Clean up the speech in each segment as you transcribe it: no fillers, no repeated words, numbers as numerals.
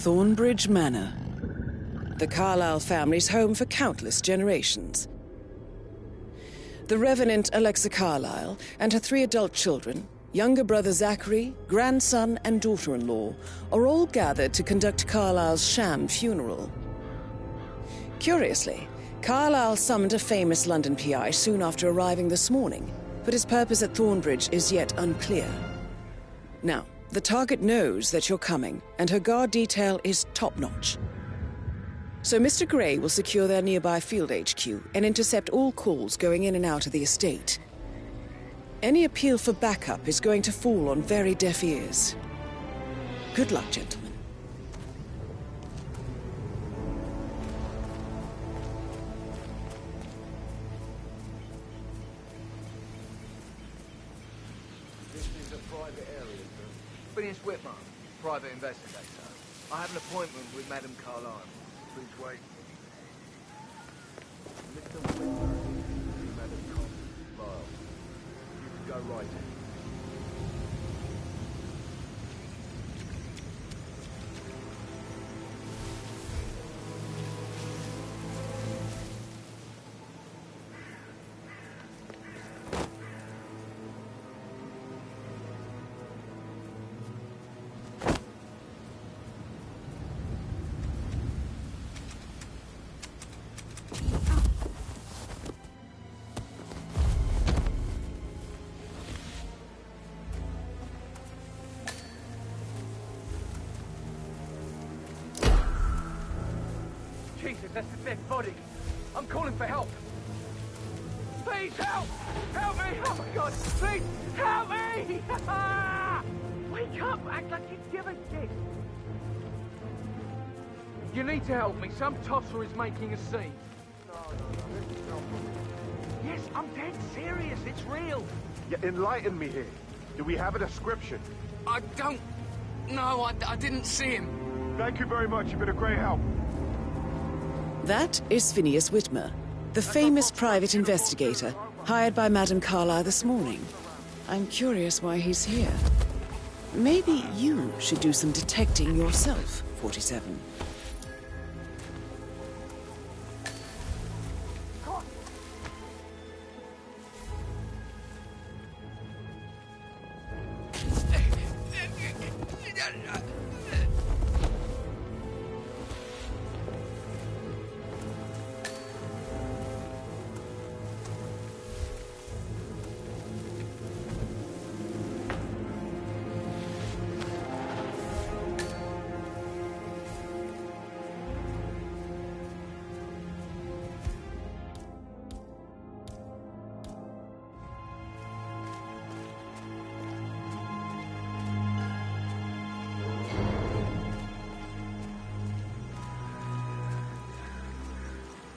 Thornbridge Manor, the Carlyle family's home for countless generations. The Revenant Alexa Carlyle and her 3 adult children, younger brother Zachary, grandson and daughter-in-law, are all gathered to conduct Carlyle's sham funeral. Curiously, Carlyle summoned a famous London PI soon after arriving this morning, but his purpose at Thornbridge is yet unclear. Now, the target knows that you're coming, and her guard detail is top-notch. So Mr. Gray will secure their nearby field HQ and intercept all calls going in and out of the estate. Any appeal for backup is going to fall on very deaf ears. Good luck, gentlemen. Phineas Whitmer, private investigator. I have an appointment with Madame Carlyle. Please wait. Mr. Whitmer, Madame Carlyle. You can go right in. Jesus, that's a dead body. I'm calling for help. Please help! Help me! Oh my God! Please help me! Wake up! Act like you give a shit. You need to help me. Some tosser is making a scene. No, this is not. Yes, I'm dead serious. It's real. Yeah, enlighten me here. Do we have a description? I don't. No, I didn't see him. Thank you very much. You've been a great help. That is Phineas Whitmer, the famous private investigator hired by Madame Carlyle this morning. I'm curious why he's here. Maybe you should do some detecting yourself, 47.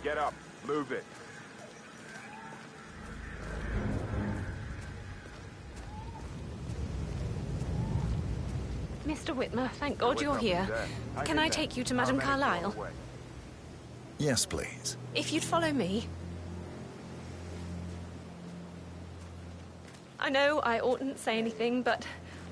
Get up. Move it. Mr. Whitmer, thank God you're here. Can I take you to Madame Carlyle? Yes, please. If you'd follow me. I know I oughtn't say anything, but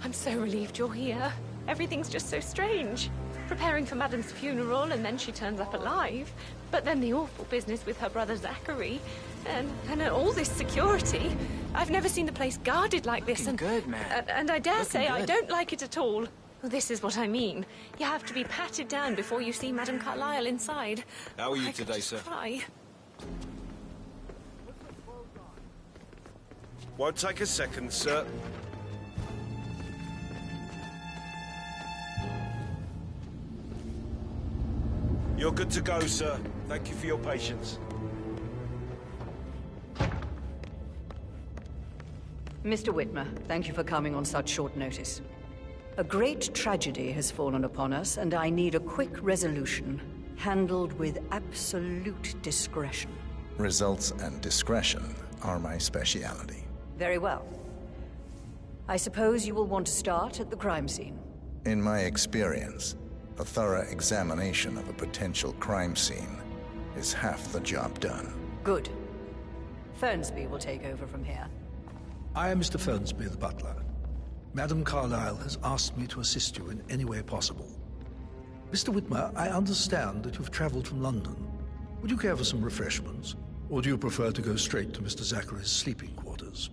I'm so relieved you're here. Everything's just so strange. Preparing for Madame's funeral, and then she turns up alive. But then the awful business with her brother Zachary, and all this security. I've never seen the place guarded like this. Looking good, man. And I dare Looking say good. I don't like it at all. Well, this is what I mean. You have to be patted down before you see Madame Carlyle inside. How are you I could today, just sir? cry. Won't take a second, sir. You're good to go, sir. Thank you for your patience. Mr. Whitmer, thank you for coming on such short notice. A great tragedy has fallen upon us, and I need a quick resolution, handled with absolute discretion. Results and discretion are my speciality. Very well. I suppose you will want to start at the crime scene. In my experience, a thorough examination of a potential crime scene is half the job done. Good. Fernsby will take over from here. I am Mr. Fernsby, the butler. Madame Carlyle has asked me to assist you in any way possible. Mr. Whitmer, I understand that you've traveled from London. Would you care for some refreshments? Or do you prefer to go straight to Mr. Zachary's sleeping quarters?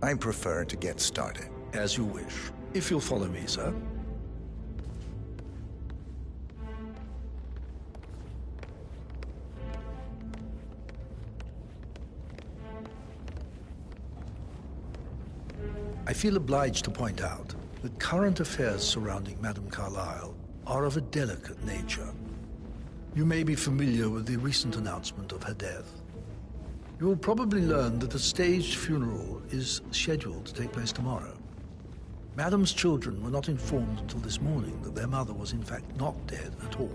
I prefer to get started. As you wish. If you'll follow me, sir. I feel obliged to point out that current affairs surrounding Madame Carlyle are of a delicate nature. You may be familiar with the recent announcement of her death. You will probably learn that a staged funeral is scheduled to take place tomorrow. Madame's children were not informed until this morning that their mother was in fact not dead at all.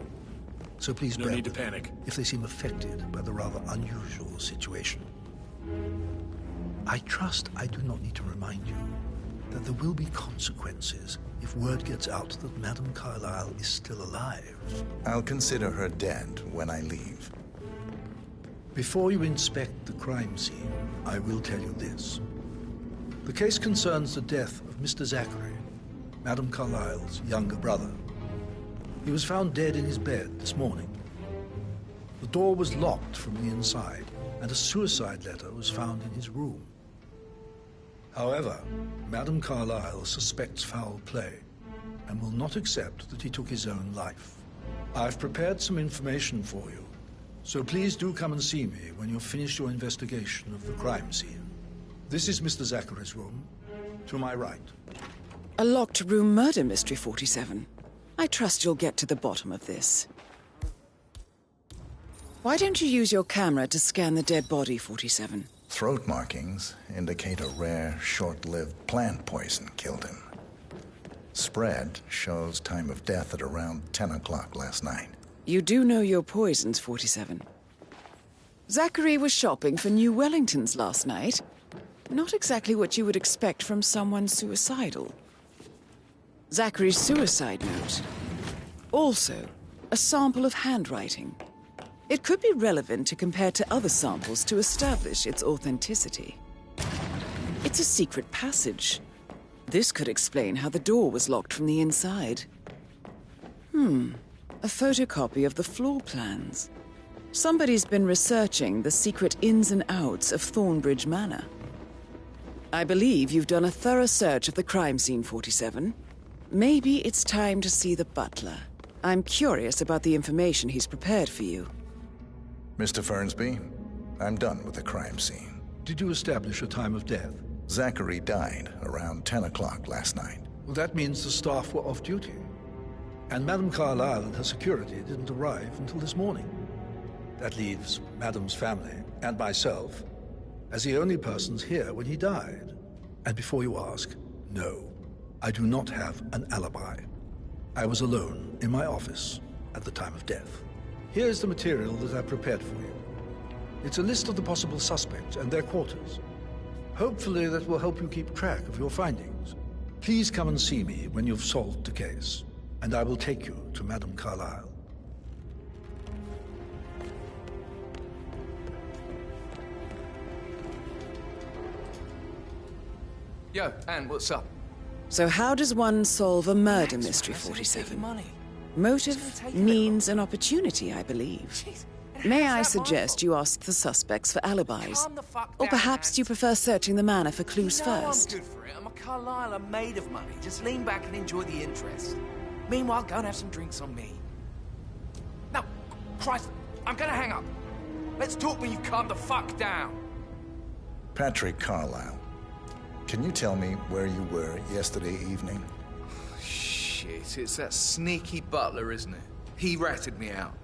So please no need to panic if they seem affected by the rather unusual situation. I trust I do not need to remind you that there will be consequences if word gets out that Madame Carlyle is still alive. I'll consider her dead when I leave. Before you inspect the crime scene, I will tell you this. The case concerns the death of Mr. Zachary, Madame Carlyle's younger brother. He was found dead in his bed this morning. The door was locked from the inside, and a suicide letter was found in his room. However, Madame Carlyle suspects foul play and will not accept that he took his own life. I've prepared some information for you, so please do come and see me when you've finished your investigation of the crime scene. This is Mr. Zachary's room, to my right. A locked room murder mystery, 47. I trust you'll get to the bottom of this. Why don't you use your camera to scan the dead body, 47? Throat markings indicate a rare, short-lived plant poison killed him. Spread shows time of death at around 10 o'clock last night. You do know your poisons, 47. Zachary was shopping for New Wellingtons last night. Not exactly what you would expect from someone suicidal. Zachary's suicide note. Also, a sample of handwriting. It could be relevant to compare to other samples to establish its authenticity. It's a secret passage. This could explain how the door was locked from the inside. A photocopy of the floor plans. Somebody's been researching the secret ins and outs of Thornbridge Manor. I believe you've done a thorough search of the crime scene, 47. Maybe it's time to see the butler. I'm curious about the information he's prepared for you. Mr. Fernsby, I'm done with the crime scene. Did you establish a time of death? Zachary died around 10 o'clock last night. Well, that means the staff were off duty. And Madame Carlyle and her security didn't arrive until this morning. That leaves Madame's family and myself as the only persons here when he died. And before you ask, no, I do not have an alibi. I was alone in my office at the time of death. Here's the material that I prepared for you. It's a list of the possible suspects and their quarters. Hopefully that will help you keep track of your findings. Please come and see me when you've solved the case, and I will take you to Madame Carlyle. Yo, Anne, what's up? So how does one solve a murder mystery, 47? Motive, means, and opportunity, I believe. May I suggest you ask the suspects for alibis? Or perhaps you prefer searching the manor for clues first? I'm good for it. I'm a Carlyle. I'm made of money. Just lean back and enjoy the interest. Meanwhile, go and have some drinks on me. No, Christ, I'm gonna hang up. Let's talk when you calm the fuck down. Patrick Carlyle, can you tell me where you were yesterday evening? Shit, it's that sneaky butler, isn't it? He ratted me out.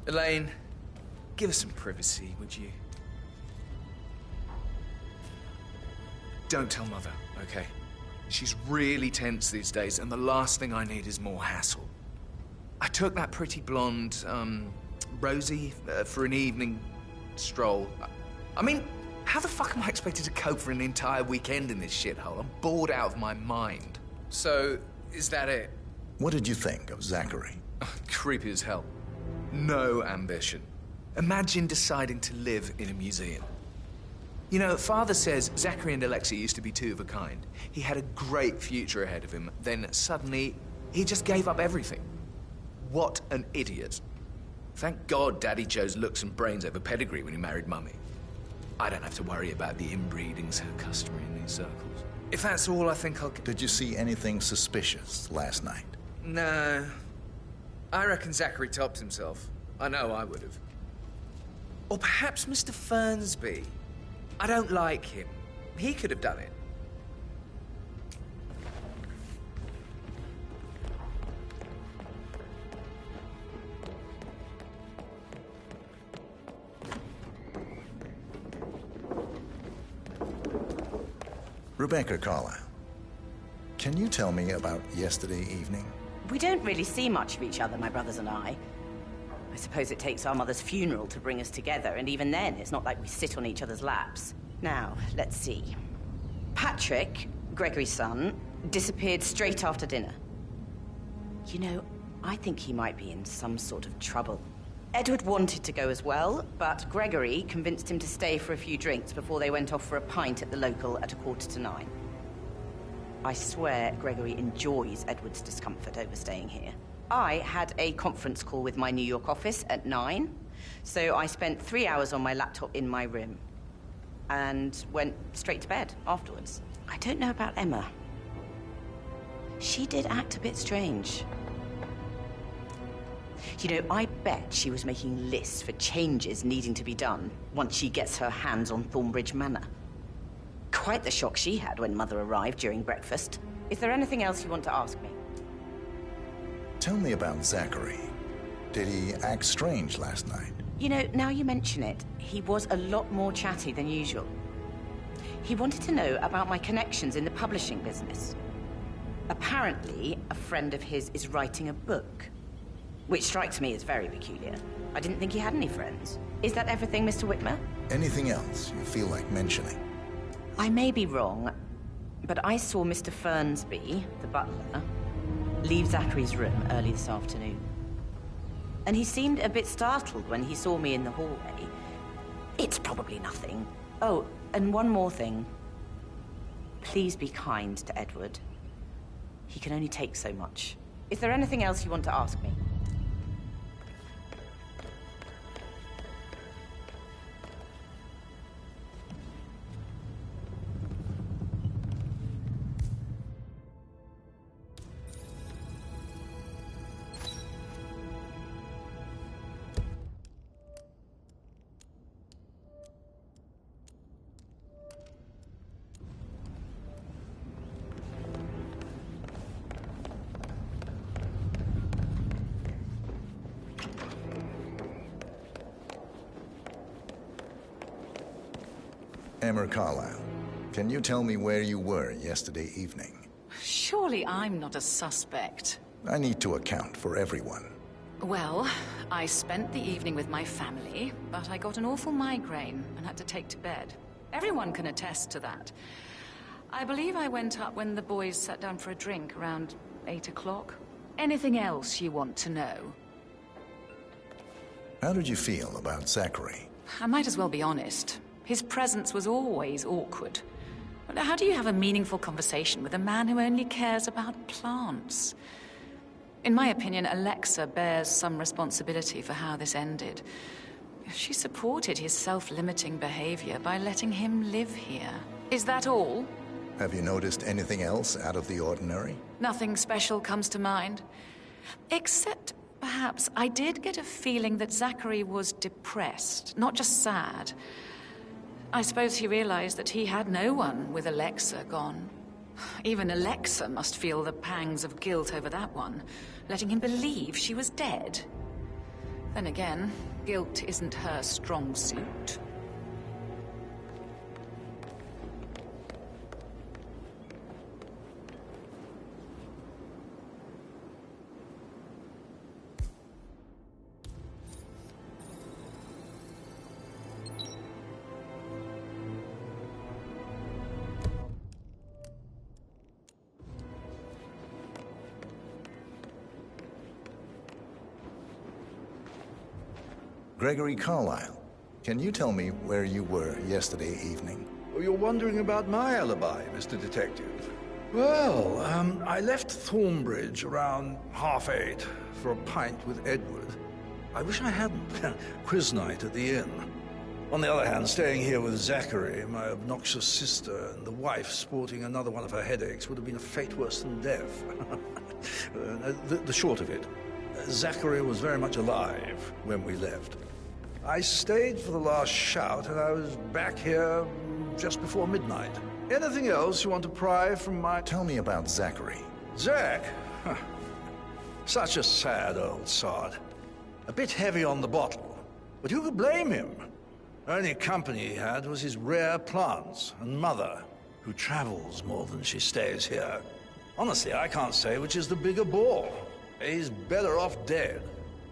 Elaine, give us some privacy, would you? Don't tell Mother, okay? She's really tense these days, and the last thing I need is more hassle. I took that pretty blonde, Rosie, for an evening stroll. I mean, how the fuck am I expected to cope for an entire weekend in this shithole? I'm bored out of my mind. So, is that it? What did you think of Zachary? Creepy as hell. No ambition. Imagine deciding to live in a museum. You know, Father says Zachary and Alexia used to be two of a kind. He had a great future ahead of him. Then suddenly, He just gave up everything. What an idiot. Thank God Daddy chose looks and brains over pedigree when he married Mummy. I don't have to worry about the inbreeding so customary in these circles. If that's all, I think I'll... Did you see anything suspicious last night? No. I reckon Zachary topped himself. I know I would have. Or perhaps Mr. Fernsby. I don't like him. He could have done it. Rebecca Carlyle, can you tell me about yesterday evening? We don't really see much of each other, my brothers and I. I suppose it takes our mother's funeral to bring us together, and even then, it's not like we sit on each other's laps. Now, let's see. Patrick, Gregory's son, disappeared straight after dinner. You know, I think he might be in some sort of trouble. Edward wanted to go as well, but Gregory convinced him to stay for a few drinks before they went off for a pint at the local at 9:15. I swear Gregory enjoys Edward's discomfort over staying here. I had a conference call with my New York office at 9, so I spent 3 hours on my laptop in my room and went straight to bed afterwards. I don't know about Emma. She did act a bit strange. You know, I bet she was making lists for changes needing to be done once she gets her hands on Thornbridge Manor. Quite the shock she had when Mother arrived during breakfast. Is there anything else you want to ask me? Tell me about Zachary. Did he act strange last night? You know, now you mention it, he was a lot more chatty than usual. He wanted to know about my connections in the publishing business. Apparently, a friend of his is writing a book, which strikes me as very peculiar. I didn't think he had any friends. Is that everything, Mr. Whitmer? Anything else you feel like mentioning? I may be wrong, but I saw Mr. Fernsby, the butler, leave Zachary's room early this afternoon. And he seemed a bit startled when he saw me in the hallway. It's probably nothing. Oh, and one more thing. Please be kind to Edward. He can only take so much. Is there anything else you want to ask me? Emma Carlyle, can you tell me where you were yesterday evening? Surely I'm not a suspect. I need to account for everyone. Well, I spent the evening with my family, but I got an awful migraine and had to take to bed. Everyone can attest to that. I believe I went up when the boys sat down for a drink around 8 o'clock. Anything else you want to know? How did you feel about Zachary? I might as well be honest. His presence was always awkward. How do you have a meaningful conversation with a man who only cares about plants? In my opinion, Alexa bears some responsibility for how this ended. She supported his self-limiting behavior by letting him live here. Is that all? Have you noticed anything else out of the ordinary? Nothing special comes to mind. Except, perhaps, I did get a feeling that Zachary was depressed, not just sad. I suppose he realized that he had no one with Alexa gone. Even Alexa must feel the pangs of guilt over that one, letting him believe she was dead. Then again, guilt isn't her strong suit. Gregory Carlyle, can you tell me where you were yesterday evening? Oh, you're wondering about my alibi, Mr. Detective. Well, I left Thornbridge around 8:30 for a pint with Edward. I wish I hadn't. Quiz night at the inn. On the other hand, staying here with Zachary, my obnoxious sister, and the wife sporting another one of her headaches would have been a fate worse than death. The short of it, Zachary was very much alive when we left. I stayed for the last shout, and I was back here just before midnight. Anything else you want to pry from my... Tell me about Zachary. Zach? Huh. Such a sad old sod. A bit heavy on the bottle, but who could blame him? Only company he had was his rare plants and mother, who travels more than she stays here. Honestly, I can't say which is the bigger bore. He's better off dead.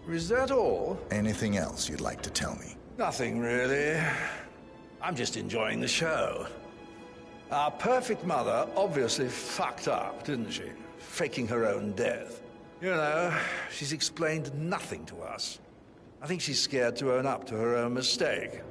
Is that all? Anything else you'd like to tell me? Nothing, really. I'm just enjoying the show. Our perfect mother obviously fucked up, didn't she? Faking her own death. You know, she's explained nothing to us. I think she's scared to own up to her own mistake.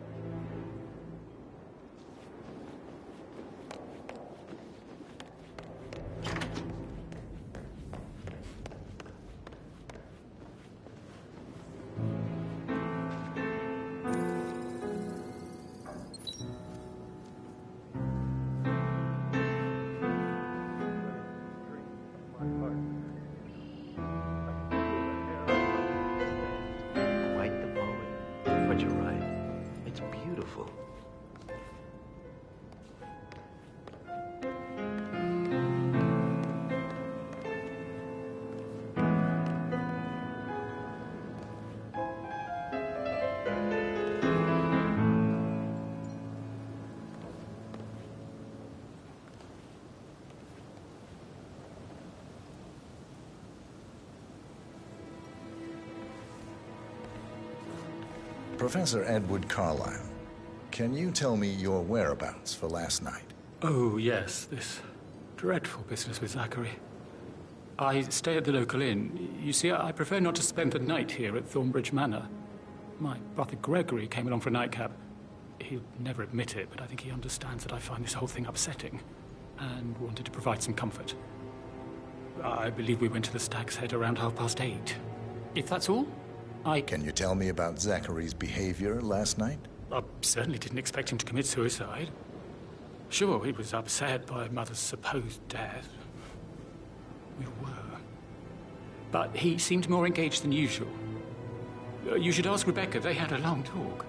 Professor Edward Carlyle, can you tell me your whereabouts for last night? Oh, yes, this dreadful business with Zachary. I stay at the local inn. You see, I prefer not to spend the night here at Thornbridge Manor. My brother Gregory came along for a nightcap. He'll never admit it, but I think he understands that I find this whole thing upsetting and wanted to provide some comfort. I believe we went to the Stag's Head around 8:30. If that's all, Can you tell me about Zachary's behavior last night? I certainly didn't expect him to commit suicide. Sure, he was upset by Mother's supposed death. We were. But he seemed more engaged than usual. You should ask Rebecca. They had a long talk.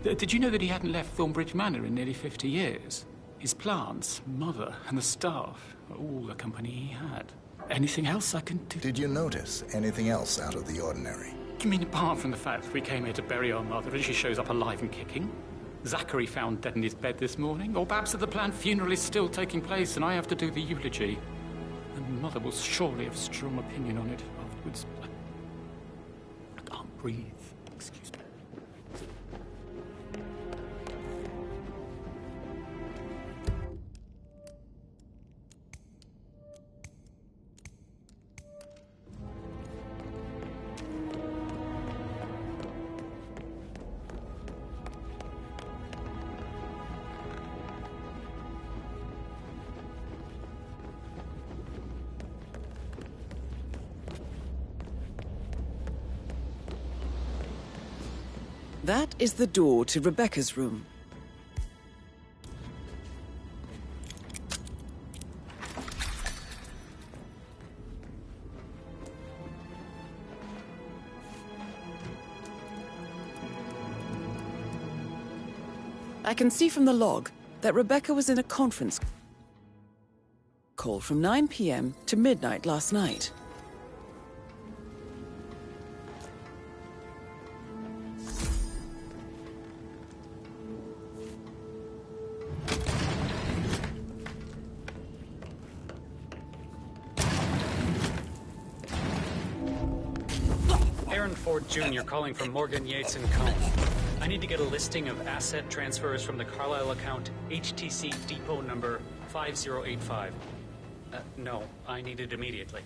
Did you know that he hadn't left Thornbridge Manor in nearly 50 years? His plants, Mother, and the staff were all the company he had. Anything else I can do? Did you notice anything else out of the ordinary? You mean apart from the fact that we came here to bury our mother and she shows up alive and kicking? Zachary found dead in his bed this morning? Or perhaps that the planned funeral is still taking place and I have to do the eulogy? And Mother will surely have a strong opinion on it afterwards. I can't breathe. Excuse me. That is the door to Rebecca's room. I can see from the log that Rebecca was in a conference call from 9 p.m. to midnight last night. Ford Jr. calling from Morgan, Yates & Co. I need to get a listing of asset transfers from the Carlyle account HTC depot number 5085. No, I need it immediately.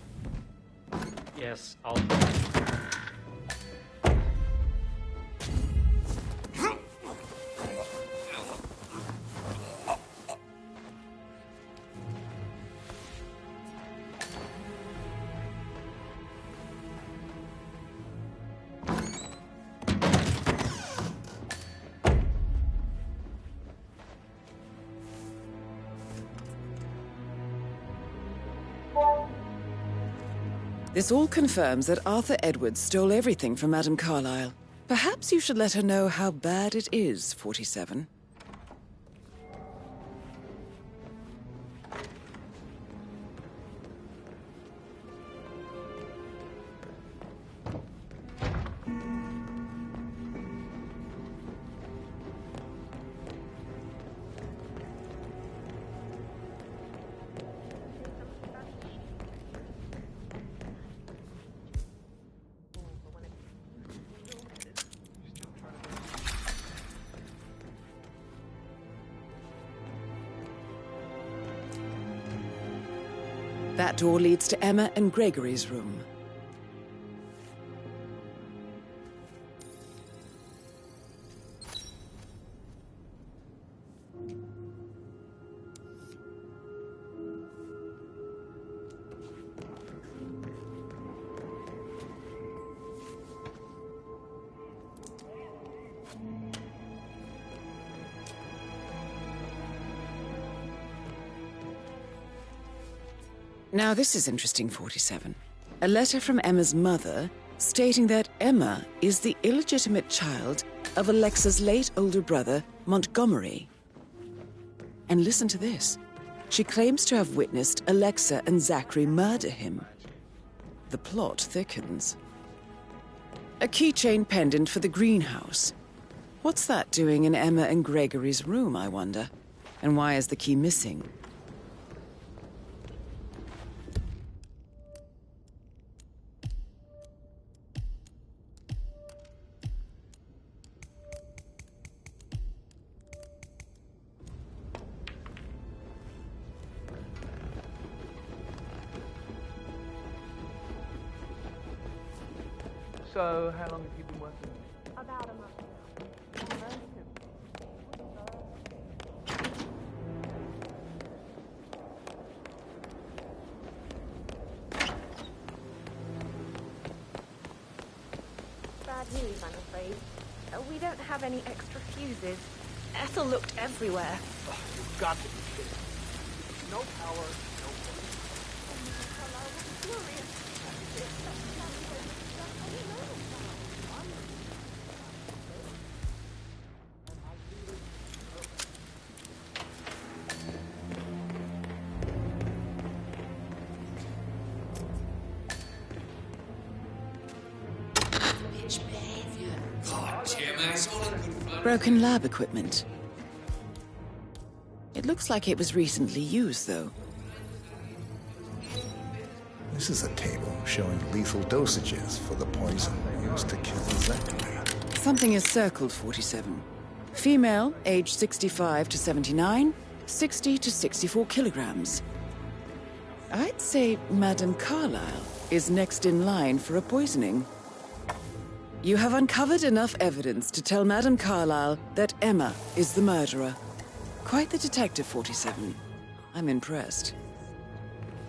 Yes, I'll... This all confirms that Arthur Edwards stole everything from Madame Carlyle. Perhaps you should let her know how bad it is, 47. That door leads to Emma and Gregory's room. Now this is interesting, 47. A letter from Emma's mother stating that Emma is the illegitimate child of Alexa's late older brother, Montgomery. And listen to this. She claims to have witnessed Alexa and Zachary murder him. The plot thickens. A keychain pendant for the greenhouse. What's that doing in Emma and Gregory's room, I wonder? And why is the key missing? So, how long have you been working? About a month now. Bad news, I'm afraid. We don't have any extra fuses. Ethel looked everywhere. Oh, you've got to be kidding. No power, no work. Broken lab equipment. It looks like it was recently used, though. This is a table showing lethal dosages for the poison used to kill Zachary. Something is circled, 47. Female, age 65 to 79, 60 to 64 kilograms. I'd say Madame Carlyle is next in line for a poisoning. You have uncovered enough evidence to tell Madame Carlyle that Emma is the murderer. Quite the detective, 47. I'm impressed.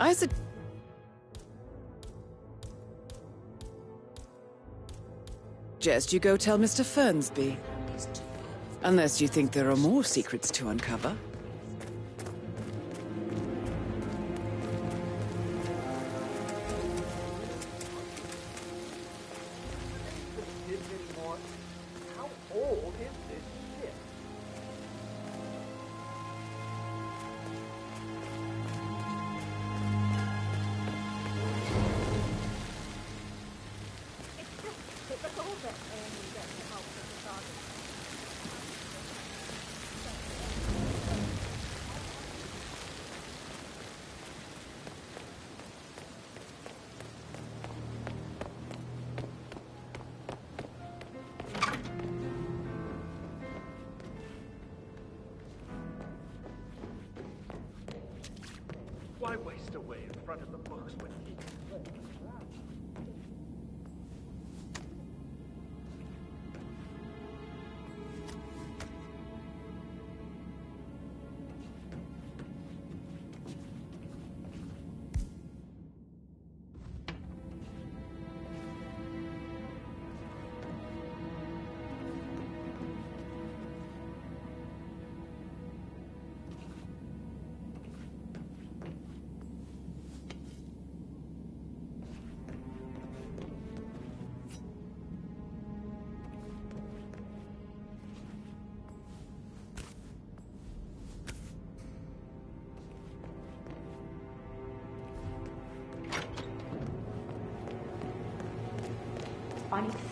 I suggest you go tell Mr. Fernsby. Unless you think there are more secrets to uncover. How old is this ship? It's a little bit only get the help from the garden. Why waste away in front of the books when he can play?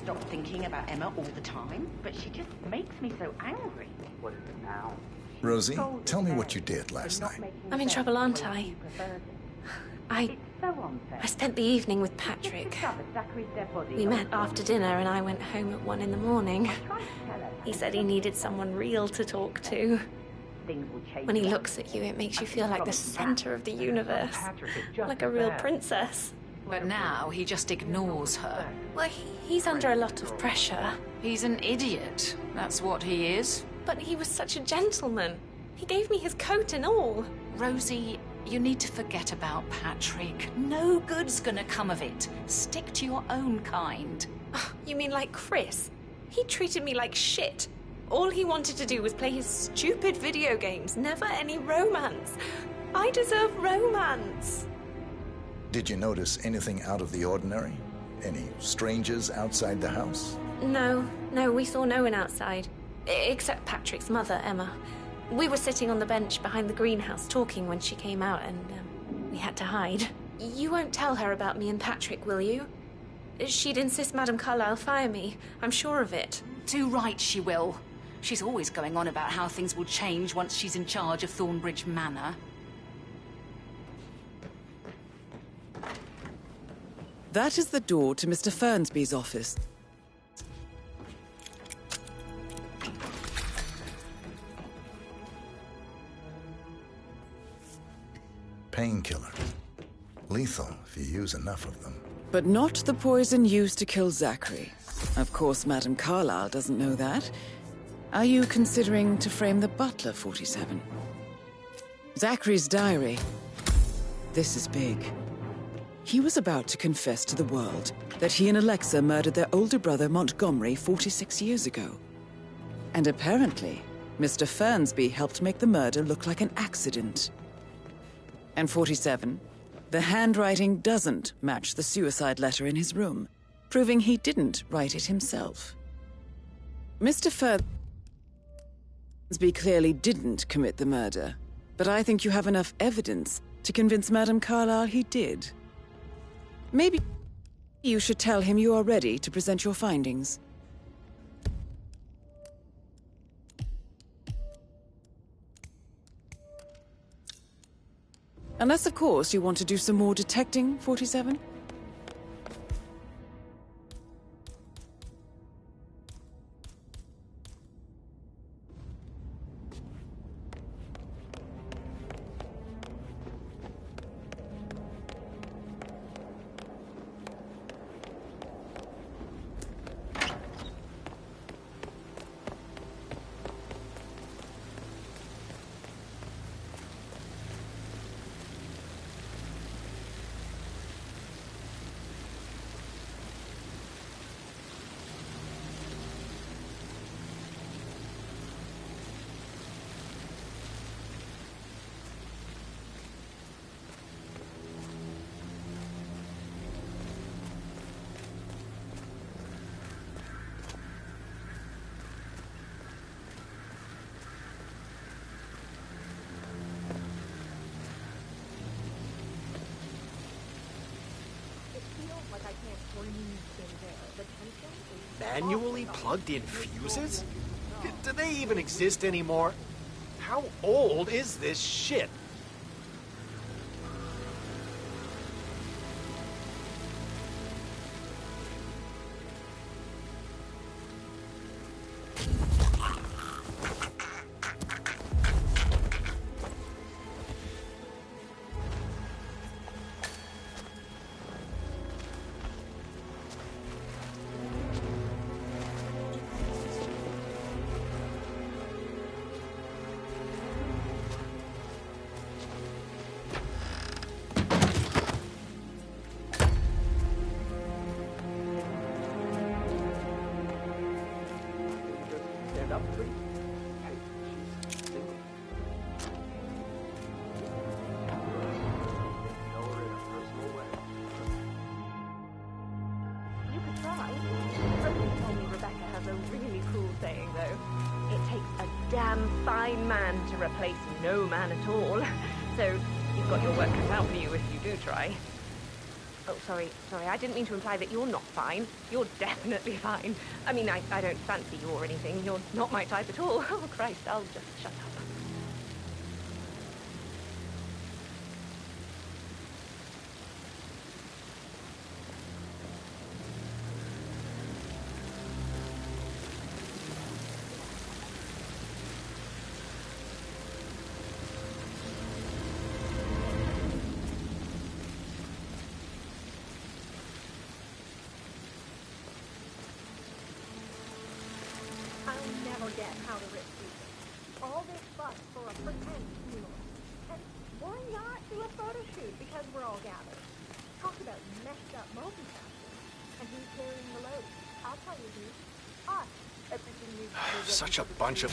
stop thinking about Emma all the time, but she just makes me so angry. What is it now? Rosie, tell me what you did last night. I'm in trouble, aren't I? I spent the evening with Patrick. We met after dinner and I went home at 1 in the morning. He said he needed someone real to talk to. When he looks at you, it makes you feel like the center of the universe. Like a real princess. But now he just ignores her. Well, he's under a lot of pressure. He's an idiot. That's what he is. But he was such a gentleman. He gave me his coat and all. Rosie, you need to forget about Patrick. No good's gonna come of it. Stick to your own kind. You mean like Chris? He treated me like shit. All he wanted to do was play his stupid video games, never any romance. I deserve romance. Did you notice anything out of the ordinary? Any strangers outside the house? No, we saw no one outside. Except Patrick's mother, Emma. We were sitting on the bench behind the greenhouse talking when she came out and we had to hide. You won't tell her about me and Patrick, will you? She'd insist Madame Carlyle fire me. I'm sure of it. Too right she will. She's always going on about how things will change once she's in charge of Thornbridge Manor. That is the door to Mr. Fernsby's office. Painkiller. Lethal if you use enough of them. But not the poison used to kill Zachary. Of course, Madame Carlyle doesn't know that. Are you considering to frame the butler, 47? Zachary's diary. This is big. He was about to confess to the world that he and Alexa murdered their older brother Montgomery 46 years ago. And apparently, Mr. Fernsby helped make the murder look like an accident. And 47, the handwriting doesn't match the suicide letter in his room, proving he didn't write it himself. Mr. Fernsby clearly didn't commit the murder, but I think you have enough evidence to convince Madame Carlyle he did. Maybe you should tell him you are ready to present your findings. Unless, of course, you want to do some more detecting, 47? Manually plugged-in fuses? Do they even exist anymore? How old is this shit? To replace no man at all. So you've got your work cut out for you if you do try. Oh, sorry, I didn't mean to imply that you're not fine. You're definitely fine. I mean, I don't fancy you or anything. You're not my type at all. Oh, Christ, I'll just shut up. Forget how to rip people. All this fuss for a pretend funeral. And why not do a photo shoot because we're all gathered? Talk about messed up multitasking. And who's carrying the load? I'll tell you who. Us. Everything we Such a bunch of...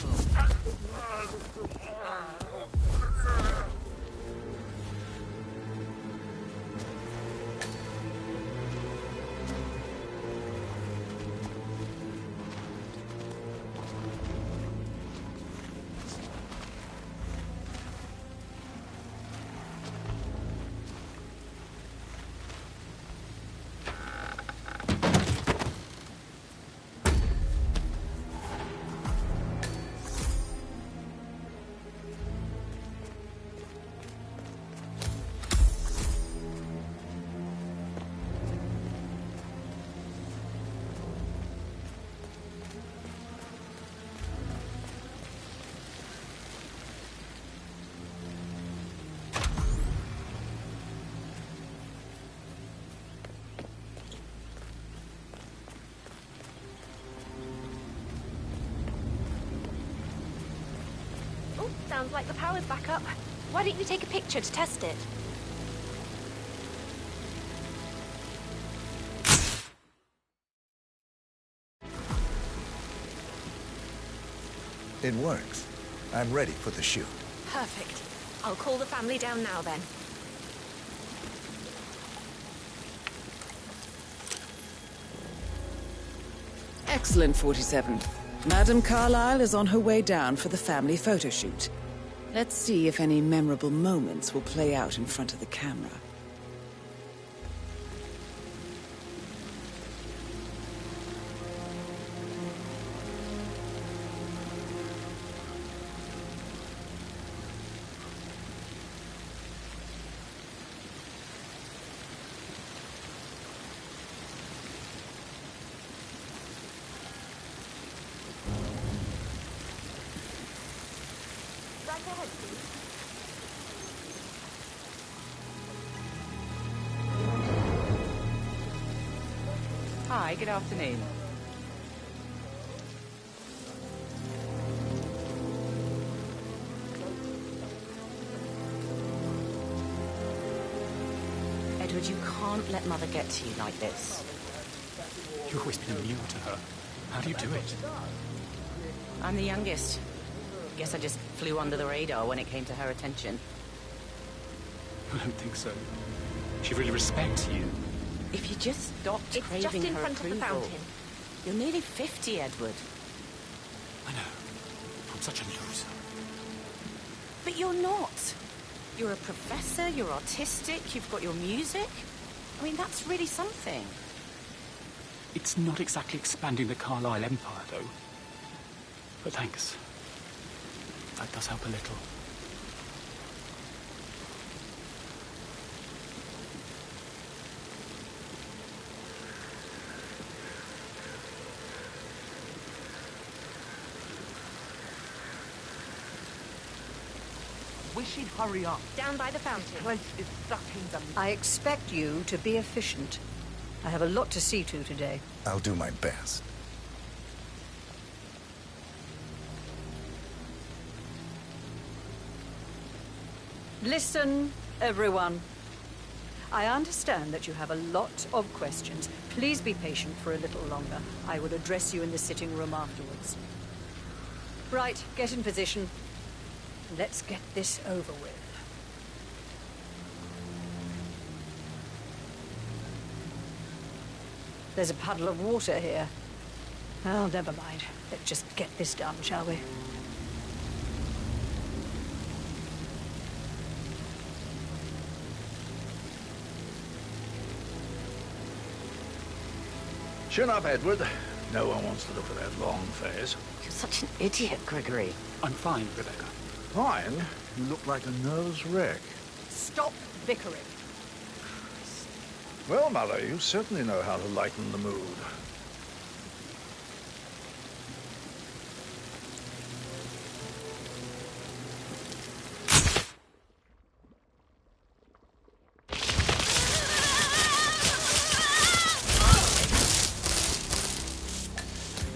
Sounds like the power's back up. Why don't you take a picture to test it? It works. I'm ready for the shoot. Perfect. I'll call the family down now then. Excellent, 47. Madame Carlyle is on her way down for the family photo shoot. Let's see if any memorable moments will play out in front of the camera. Hi, good afternoon. Edward, you can't let Mother get to you like this. You've always been immune to her. How do you do it? I'm the youngest. Guess I just flew under the radar when it came to her attention. I don't think so. She really respects you. If you just stopped It's craving just in her front approval. of the fountain. You're nearly 50, Edward. I know. I'm such a loser. But you're not. You're a professor, you're artistic, you've got your music. I mean, that's really something. It's not exactly expanding the Carlyle Empire, though. But thanks. That does help a little. Wish he'd hurry up. Down by the fountain. This place is sucking the... I expect you to be efficient. I have a lot to see to today. I'll do my best. Listen, everyone. I understand that you have a lot of questions. Please be patient for a little longer. I will address you in the sitting room afterwards. Right, get in position. Let's get this over with. There's a puddle of water here. Oh, never mind. Let's just get this done, shall we? Chin up, Edward. No one wants to look at that long face. You're such an idiot, Gregory. I'm fine, Rebecca. Fine? You look like a nervous wreck. Stop bickering. Well, Mother, you certainly know how to lighten the mood.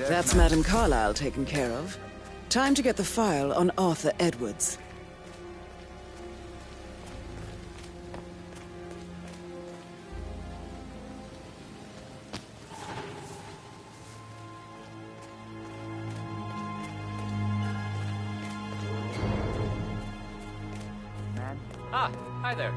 That's Madame Carlyle taken care of. Time to get the file on Arthur Edwards. Ah, hi there.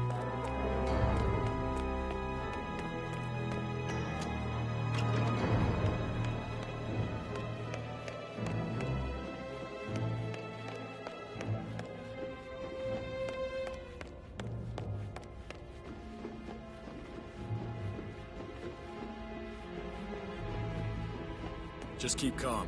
Just keep calm.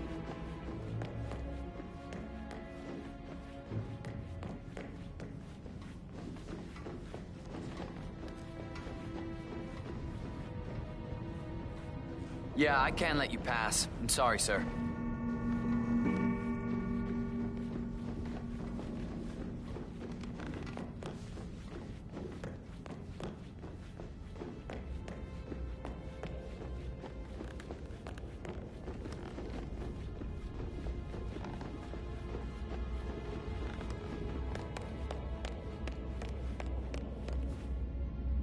Yeah, I can't let you pass. I'm sorry, sir.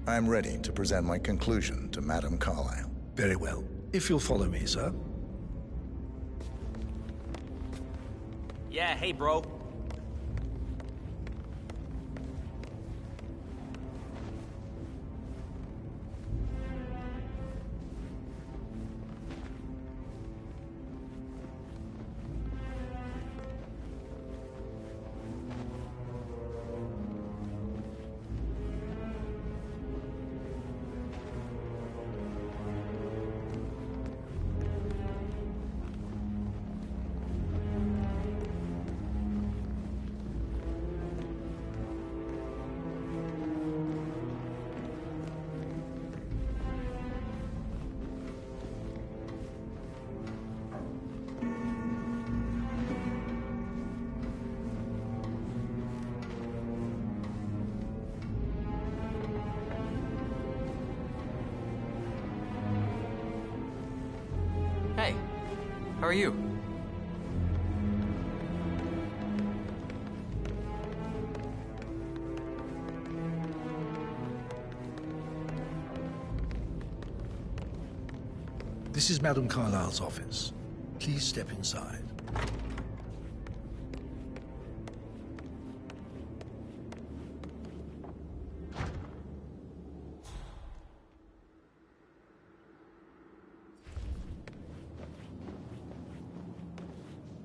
I'm ready to present my conclusion to Madame Carlyle. Very well. If you'll follow me, sir. Yeah, hey, bro. Hey, how are you? This is Madame Carlyle's office. Please step inside.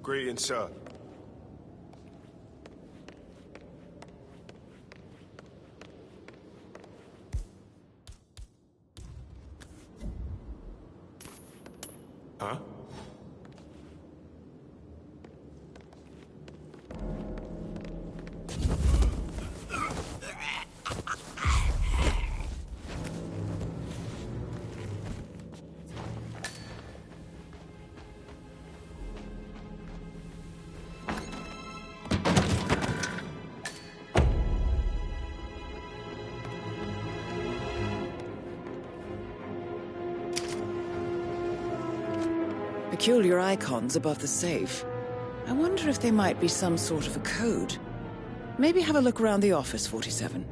Greetings, sir. Huh? Peculiar icons above the safe. I wonder if they might be some sort of a code. Maybe have a look around the office, 47.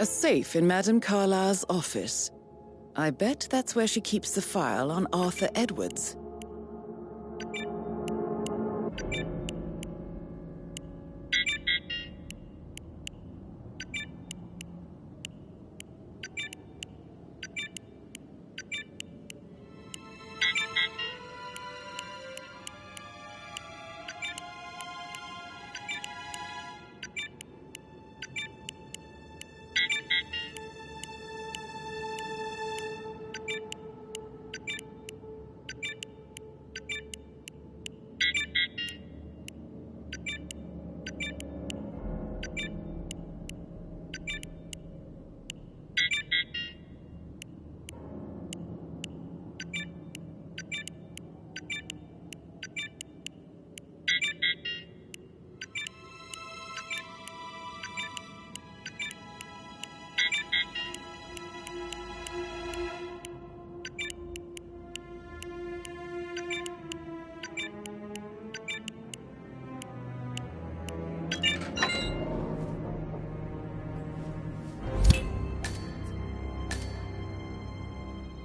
A safe in Madame Carlyle's office. I bet that's where she keeps the file on Arthur Edwards.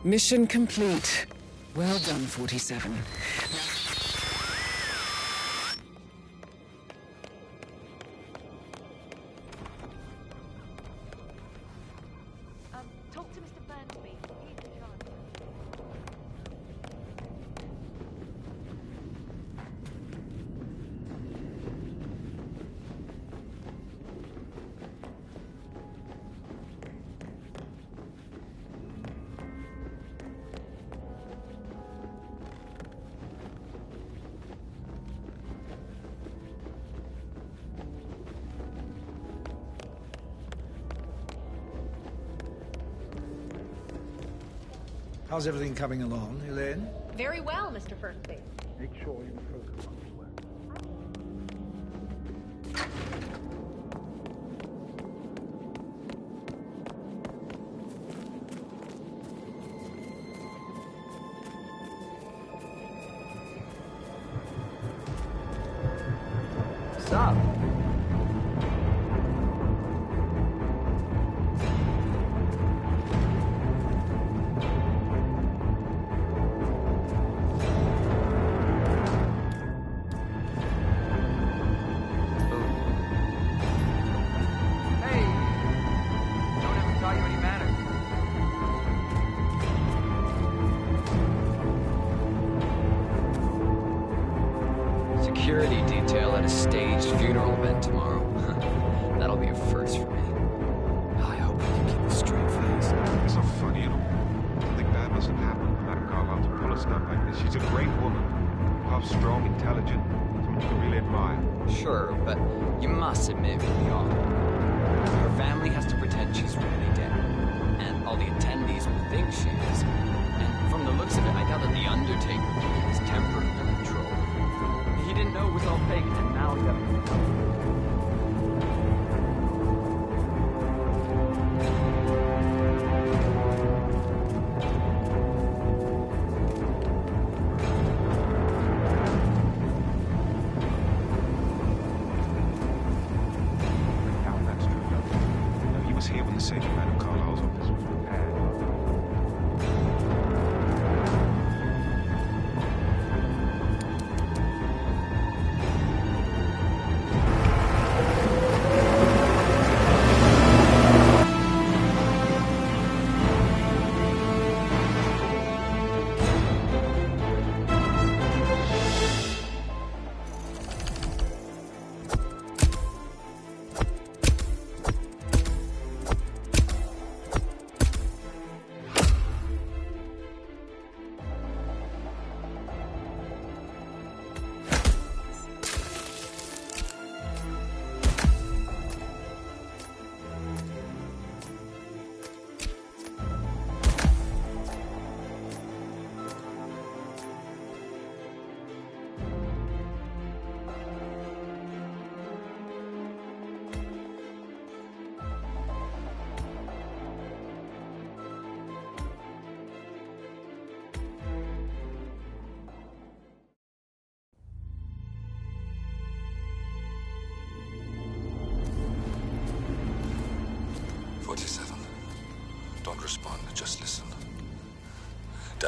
Mission complete. Well done, 47. Talk to Mr. Burnsby. He's in charge. How's everything coming along, Elaine? Very well, Mr. Burnsby. Make sure you focus on the work. What's up? Security detail at a staged funeral event tomorrow. That'll be a first for me. I hope I can keep a straight face. It's so funny, you know. Something bad must have happened for Madame Carlyle to pull a stunt like this. She's a great woman. Tough, strong, intelligent. Someone you can really admire. Sure, but you must admit who we are. Her family has to pretend she's really dead. And all the attendees will think she is. And from the looks of it, I doubt that the Undertaker will keep his temper under control. He didn't know it was all fake, and now he got it. Now that's true, though. No, he was here when the safe in Madame Carlyle's office was repaired.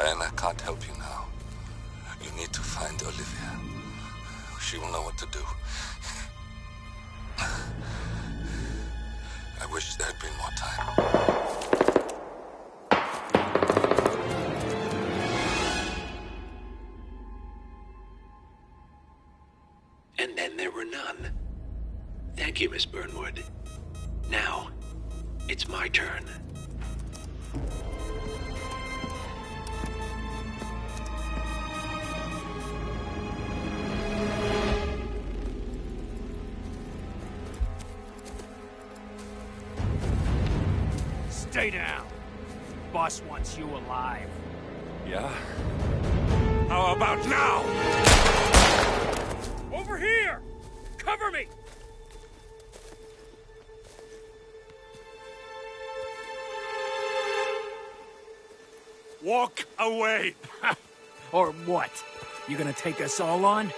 Diana can't help you now. You need to find Olivia. She will know what to do. I wish there had been more time. And then there were none. Thank you, Miss Burnwood. Now, it's my turn. Stay down. Boss wants you alive. Yeah? How about now? Over here! Cover me! Walk away! Or what? You gonna take us all on?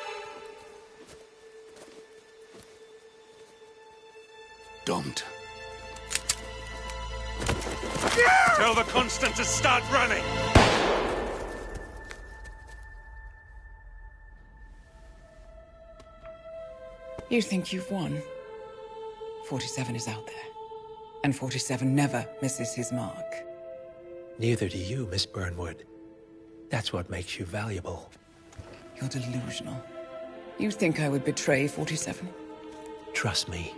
Don't. Tell the Constant to start running! You think you've won? 47 is out there. And 47 never misses his mark. Neither do you, Miss Burnwood. That's what makes you valuable. You're delusional. You think I would betray 47? Trust me,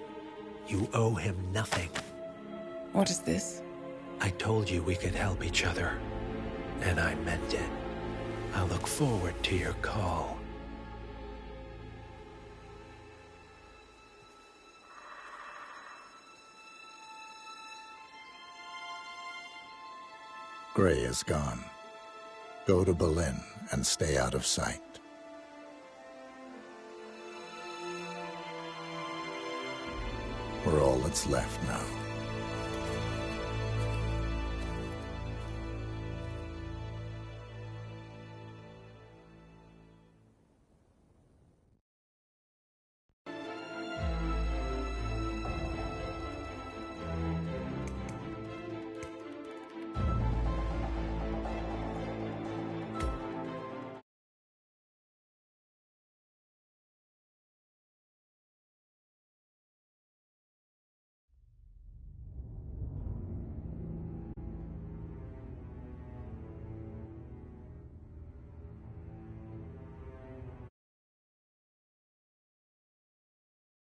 you owe him nothing. What is this? I told you we could help each other, and I meant it. I'll look forward to your call. Gray is gone. Go to Berlin and stay out of sight. We're all that's left now.